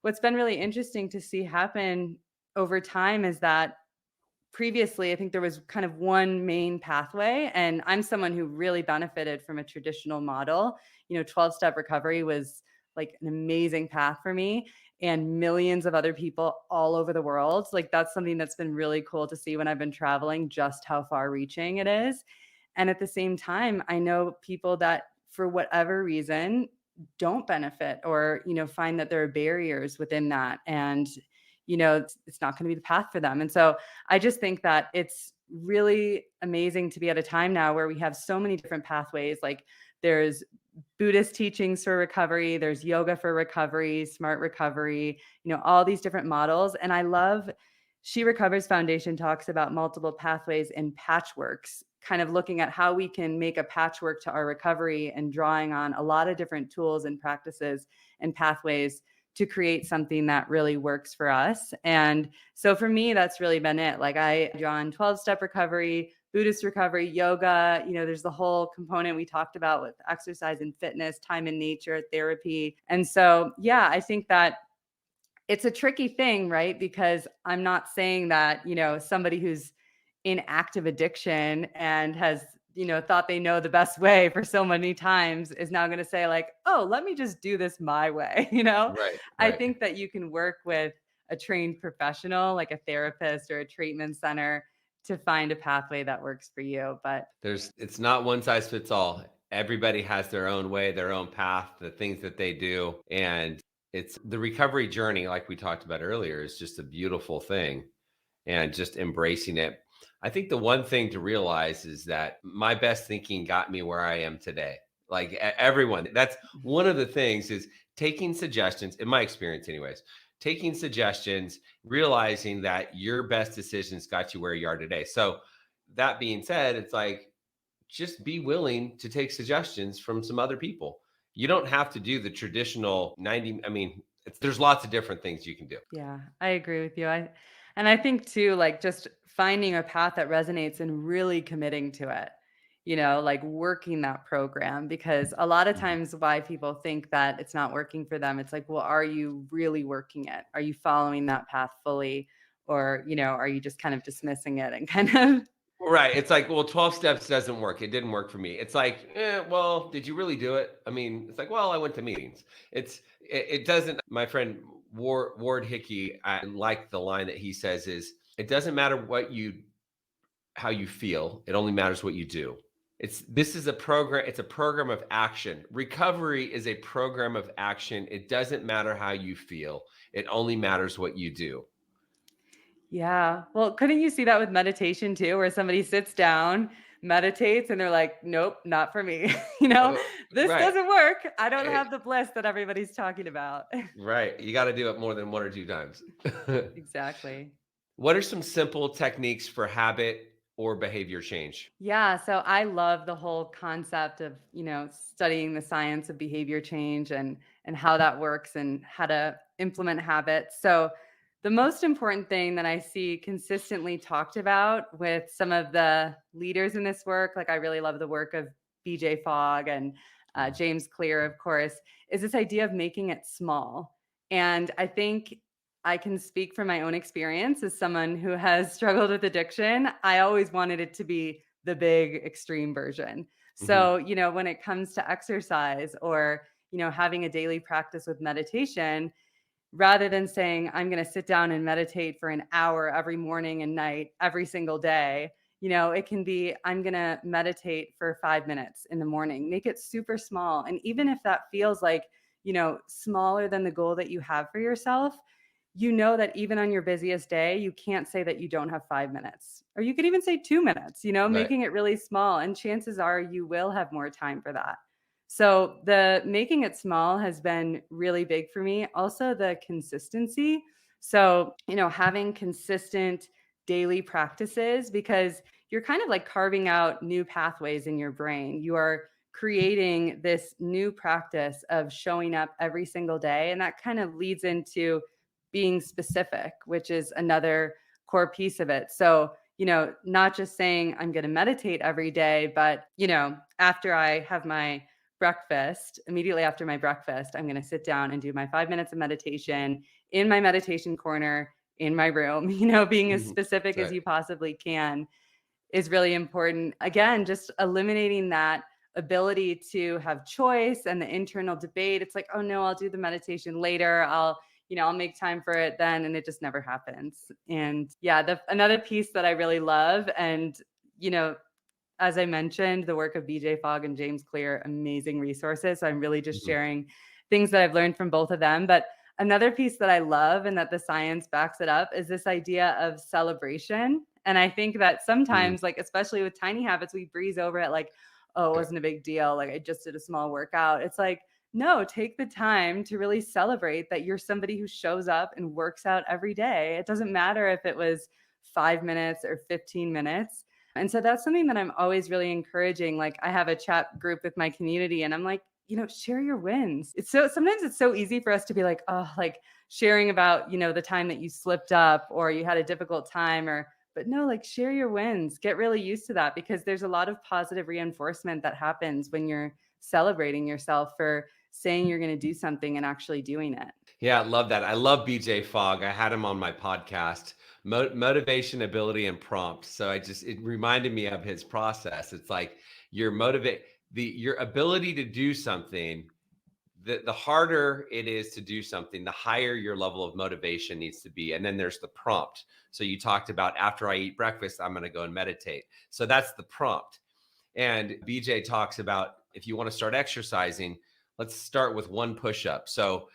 what's been really interesting to see happen over time is that previously, I think there was kind of one main pathway. And I'm someone who really benefited from a traditional model. 12-step recovery was like an amazing path for me, and millions of other people all over the world. Like, that's something that's been really cool to see when I've been traveling, just how far reaching it is. And at the same time, I know people that for whatever reason, don't benefit or, find that there are barriers within that. And, it's not going to be the path for them. And so I just think that it's really amazing to be at a time now where we have so many different pathways. Like there's Buddhist teachings for recovery, there's yoga for recovery, smart recovery, all these different models. And I love She Recovers Foundation talks about multiple pathways and patchworks, kind of looking at how we can make a patchwork to our recovery and drawing on a lot of different tools and practices and pathways to create something that really works for us. And so for me, that's really been it. Like I draw on 12-step recovery, Buddhist recovery, yoga, there's the whole component we talked about with exercise and fitness, time in nature, therapy. And so, yeah, I think that it's a tricky thing, right? Because I'm not saying that, somebody who's in active addiction and has, thought they know the best way for so many times is now going to say like, oh, let me just do this my way.
Right,
I
right.
think that you can work with a trained professional, like a therapist or a treatment center, to find a pathway that works for you. But
It's not one size fits all. Everybody has their own way, their own path, the things that they do. And it's the recovery journey, like we talked about earlier, is just a beautiful thing and just embracing it. I think the one thing to realize is that my best thinking got me where I am today. Like everyone, that's one of the things is taking suggestions, in my experience, anyways, taking suggestions, realizing that your best decisions got you where you are today. So, that being said, it's like just be willing to take suggestions from some other people. You don't have to do the traditional 90. I mean, there's lots of different things you can do.
yeah, I agree with you. I think too, like just finding a path that resonates and really committing to it, like working that program, because a lot of
Mhm.
times why people think that it's not working for them, it's like, well, are you really working it? Are you following that path fully? Or, are you just kind of dismissing it and kind of,
Right. It's like, well, 12 steps doesn't work. It didn't work for me. It's like, well, did you really do it? I mean, it's like, well, I went to meetings. It doesn't. My friend Ward Hickey, I like the line that he says is, it doesn't matter how you feel. It only matters what you do. This is a program. It's a program of action. Recovery is a program of action. It doesn't matter how you feel. It only matters what you do.
yeah. Well, couldn't you see that with meditation too, where somebody sits down, meditates, and they're like, nope, not for me.
Uh,
This
right.
doesn't work. I don't
Eh,
have the bliss that everybody's talking about.
right. You got to do it more than one or two times.
Exactly.
What are some simple techniques for habit or behavior change?
Yeah, so I love the whole concept of, studying the science of behavior change and how that works and how to implement habits. So the most important thing that I see consistently talked about with some of the leaders in this work, like I really love the work of BJ Fogg and
Mhm.
James Clear, of course, is this idea of making it small. And I think I can speak from my own experience as someone who has struggled with addiction. I always wanted it to be the big extreme version.
Mhm.
So, when it comes to exercise or, having a daily practice with meditation, rather than saying, I'm going to sit down and meditate for an hour every morning and night, every single day, it can be, I'm going to meditate for 5 minutes in the morning, make it super small. And even if that feels like, smaller than the goal that you have for yourself, that even on your busiest day, you can't say that you don't have 5 minutes, or you could even say 2 minutes,
Right.
making it really small. And chances are you will have more time for that. So the making it small has been really big for me. Also, the consistency. So, having consistent daily practices, because you're kind of like carving out new pathways in your brain. You are creating this new practice of showing up every single day. And that kind of leads into being specific, which is another core piece of it. So, not just saying I'm going to meditate every day, but, after I have my breakfast, immediately after my breakfast, I'm going to sit down and do my 5 minutes of meditation in my meditation corner in my room. Being as
Mhm.
specific as
Right.
you possibly can is really important. Again, just eliminating that ability to have choice and the internal debate. It's like, oh no, I'll do the meditation later. I'll make time for it then. And it just never happens. And yeah, another piece that I really love, and, you know, as I mentioned, the work of BJ Fogg and James Clear, amazing resources. So I'm really just
Mhm.
sharing things that I've learned from both of them. But another piece that I love and that the science backs it up is this idea of celebration. And I think that
Mm.
sometimes, like, especially with tiny habits, we breeze over it like, oh, it
Right.
wasn't a big deal. Like, I just did a small workout. It's like, no, take the time to really celebrate that you're somebody who shows up and works out every day. It doesn't matter if it was 5 minutes or 15 minutes. And so that's something that I'm always really encouraging. Like, I have a chat group with my community and I'm like, share your wins. It's so sometimes it's so easy for us to be like, oh, like sharing about, the time that you slipped up or you had a difficult time but no, like share your wins. Get really used to that because there's a lot of positive reinforcement that happens when you're celebrating yourself for saying you're going to do something and actually doing it.
Yeah, I love that. I love BJ Fogg. I had him on my podcast, Motivation, Ability, and Prompt. So it reminded me of his process. It's like your ability to do something. The harder it is to do something, the higher your level of motivation needs to be. And then there's the prompt. So you talked about after I eat breakfast, I'm going to go and meditate. So that's the prompt. And BJ talks about if you want to start exercising, let's start with one push up. So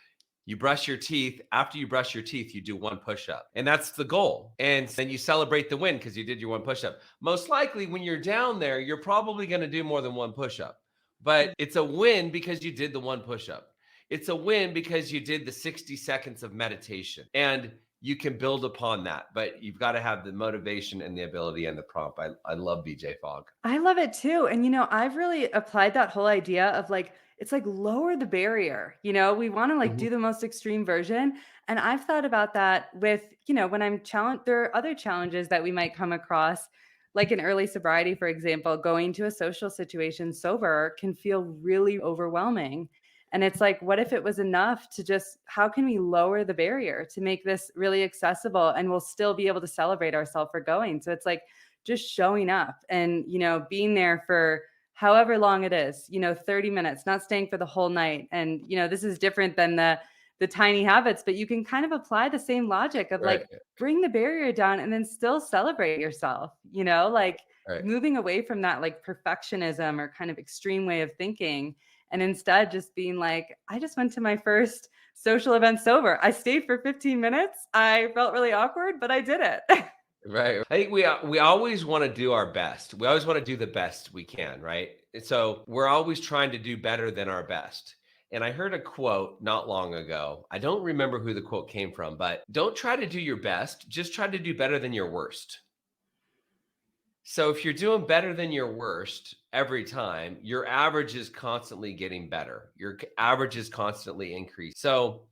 you brush your teeth. After you brush your teeth, you do one push up. And that's the goal. And then you celebrate the win because you did your one push up. Most likely, when you're down there, you're probably going to do more than one push up. But it's a win because you did the one push up. It's a win because you did the 60 seconds of meditation. And you can build upon that, but you've got to have the motivation and the ability and the prompt. I love BJ Fogg.
I love it too. And, I've really applied that whole idea of like, it's like lower the barrier. We want to like
Mhm.
do the most extreme version. And I've thought about that with, when I'm challenged, there are other challenges that we might come across, like in early sobriety, for example, going to a social situation sober can feel really overwhelming. And it's like, what if it was enough to just, how can we lower the barrier to make this really accessible and we'll still be able to celebrate ourselves for going? So it's like, just showing up and being there for however long it is, 30 minutes, not staying for the whole night. And this is different than the tiny habits, but you can kind of apply the same logic of
Right,
like bring the barrier down and then still celebrate yourself, like
right.
moving away from that like perfectionism or kind of extreme way of thinking, and instead just being like, I just went to my first social event sober. I stayed for 15 minutes. I felt really awkward, but I did it.
Right. I think we always want to do our best. We always want to do the best we can, right? And so we're always trying to do better than our best. And I heard a quote not long ago. I don't remember who the quote came from, but don't try to do your best, just try to do better than your worst. So if you're doing better than your worst every time, your average is constantly getting better. Your average is constantly increasing. So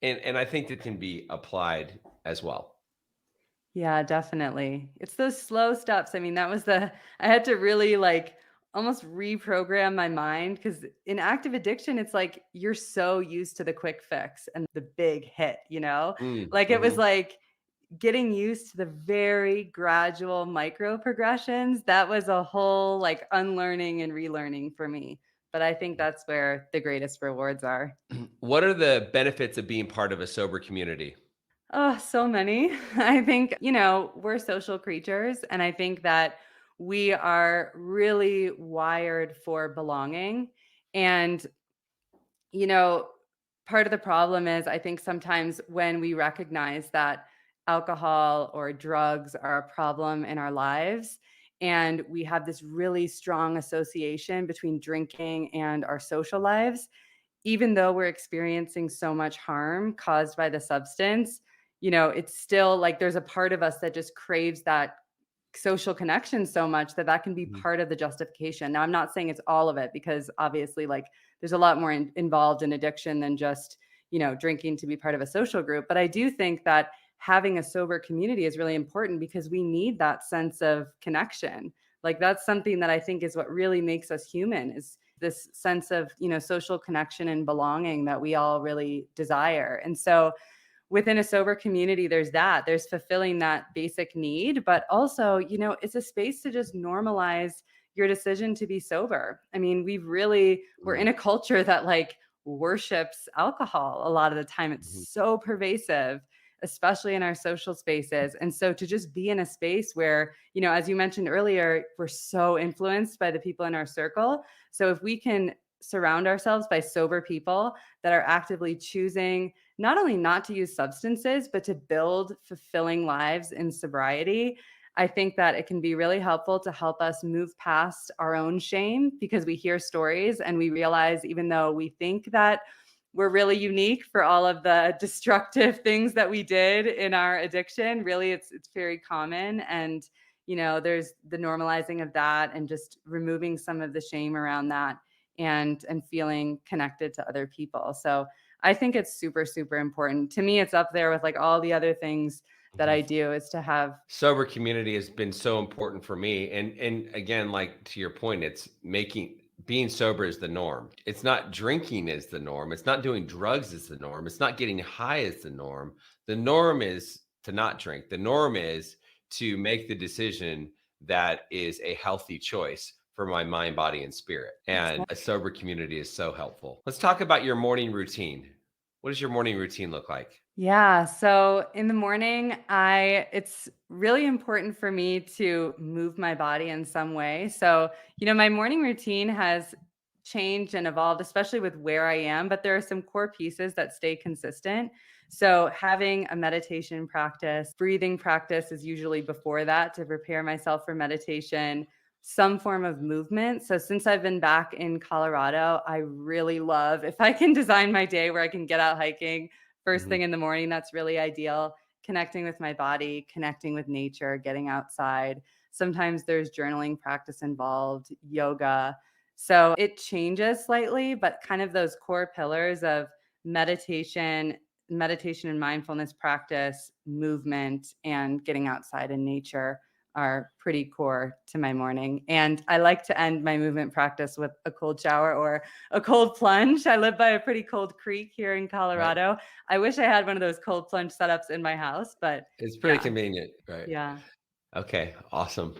and I think that can be applied as well.
Yeah, definitely. It's those slow steps. I mean, I had to really like almost reprogram my mind because in active addiction, it's like you're so used to the quick fix and the big hit,
Mm,
Like it was
mhm.
like getting used to the very gradual micro progressions. That was a whole like unlearning and relearning for me. But I think that's where the greatest rewards are.
What are the benefits of being part of a sober community?
Oh, so many. I think, we're social creatures. And I think that we are really wired for belonging. And, you know, part of the problem is I think sometimes when we recognize that alcohol or drugs are a problem in our lives, and we have this really strong association between drinking and our social lives, even though we're experiencing so much harm caused by the substance, it's still like there's a part of us that just craves that social connection so much that that can be
Mhm.
part of the justification. Now, I'm not saying it's all of it because obviously, like, there's a lot more involved in addiction than just, drinking to be part of a social group. But I do think that having a sober community is really important because we need that sense of connection. Like, that's something that I think is what really makes us human is this sense of, social connection and belonging that we all really desire. And so, within a sober community, there's fulfilling that basic need, but also, it's a space to just normalize your decision to be sober. I mean, we're
Mhm.
in a culture that like worships alcohol a lot of the time. It's
Mhm.
so pervasive, especially in our social spaces. And so to just be in a space where, you know, as you mentioned earlier, we're so influenced by the people in our circle. So if we can surround ourselves by sober people that are actively choosing not only not to use substances, but to build fulfilling lives in sobriety, I think that it can be really helpful to help us move past our own shame, because we hear stories and we realize, even though we think that we're really unique for all of the destructive things that we did in our addiction, really it's very common. And, you know, there's the normalizing of that and just removing some of the shame around that, and feeling connected to other people. So I think it's super, super important. To me, it's up there with like all the other things that I do, is to have.
Sober community has been so important for me. And again, like to your point, it's making being sober is the norm. It's not drinking is the norm. It's not doing drugs is the norm. It's not getting high is the norm. The norm is to not drink. The norm is to make the decision that is a healthy choice for my mind, body, and spirit. And a sober community is so helpful. Let's talk about your morning routine. What does your morning routine look like?
Yeah. So in the morning, it's really important for me to move my body in some way. So, you know, my morning routine has changed and evolved, especially with where I am, but there are some core pieces that stay consistent. So having a meditation practice, breathing practice is usually before that to prepare myself for meditation, some form of movement. So since I've been back in Colorado, I really love if I can design my day where I can get out hiking first thing in the morning. That's really ideal. Connecting with my body, connecting with nature, getting outside. Sometimes there's journaling practice involved, yoga. So it changes slightly, but kind of those core pillars of meditation, meditation and mindfulness practice, movement, and getting outside in nature are pretty core to my morning. And I like to end my movement practice with a cold shower or a cold plunge. I live by a pretty cold creek here in
Right.
Colorado. I wish I had one of those cold plunge setups in my house, but
It's pretty
yeah,
convenient, right?
yeah.
Okay, awesome.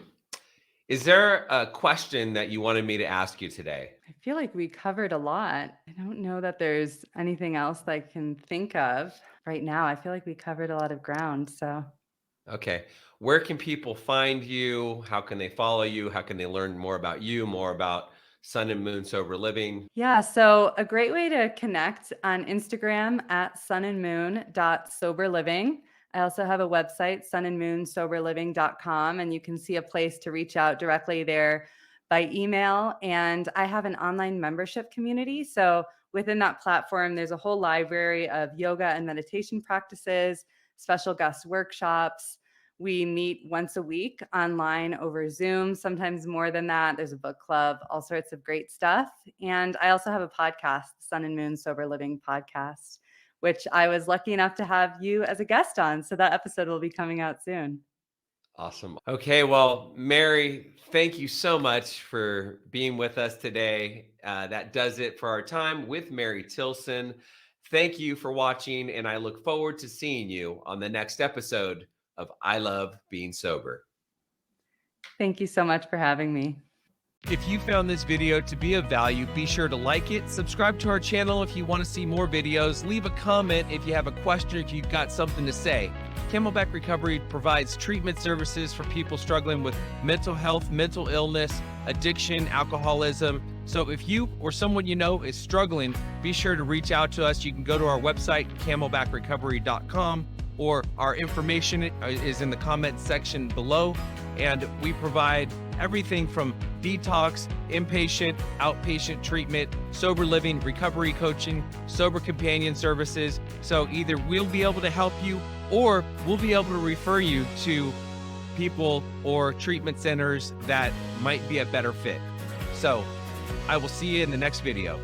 Is there a question that you wanted me to ask you today?
I feel like we covered a lot. I don't know that there's anything else that I can think of right now. I feel like we covered a lot of ground. So
Okay. Where can people find you? How can they follow you? How can they learn more about you, more about Sun and Moon Sober Living?
yeah, so a great way to connect on Instagram at sunandmoon.soberliving. I also have a website, sunandmoonsoberliving.com, and you can see a place to reach out directly there by email. And I have an online membership community. So within that platform, there's a whole library of yoga and meditation practices, special guest workshops. We meet once a week online over Zoom, sometimes more than that. There's a book club, all sorts of great stuff. And I also have a podcast, Sun and Moon Sober Living podcast, which I was lucky enough to have you as a guest on. So that episode will be coming out soon.
Awesome. Okay. Well, Mary, thank you so much for being with us today. That does it for our time with Mary Tilson. Thank you for watching, and I look forward to seeing you on the next episode of I Love Being Sober.
Thank you so much for having me.
If you found this video to be of value, be sure to like it, subscribe to our channel if you want to see more videos, leave a comment if you have a question, if you've got something to say. Camelback Recovery provides treatment services for people struggling with mental health, mental illness, addiction, alcoholism. So if you or someone you know is struggling, be sure to reach out to us. You can go to our website, camelbackrecovery.com, or our information is in the comments section below. And we provide everything from detox, inpatient, outpatient treatment, sober living, recovery coaching, sober companion services. So either we'll be able to help you, or we'll be able to refer you to people or treatment centers that might be a better fit. So I will see you in the next video.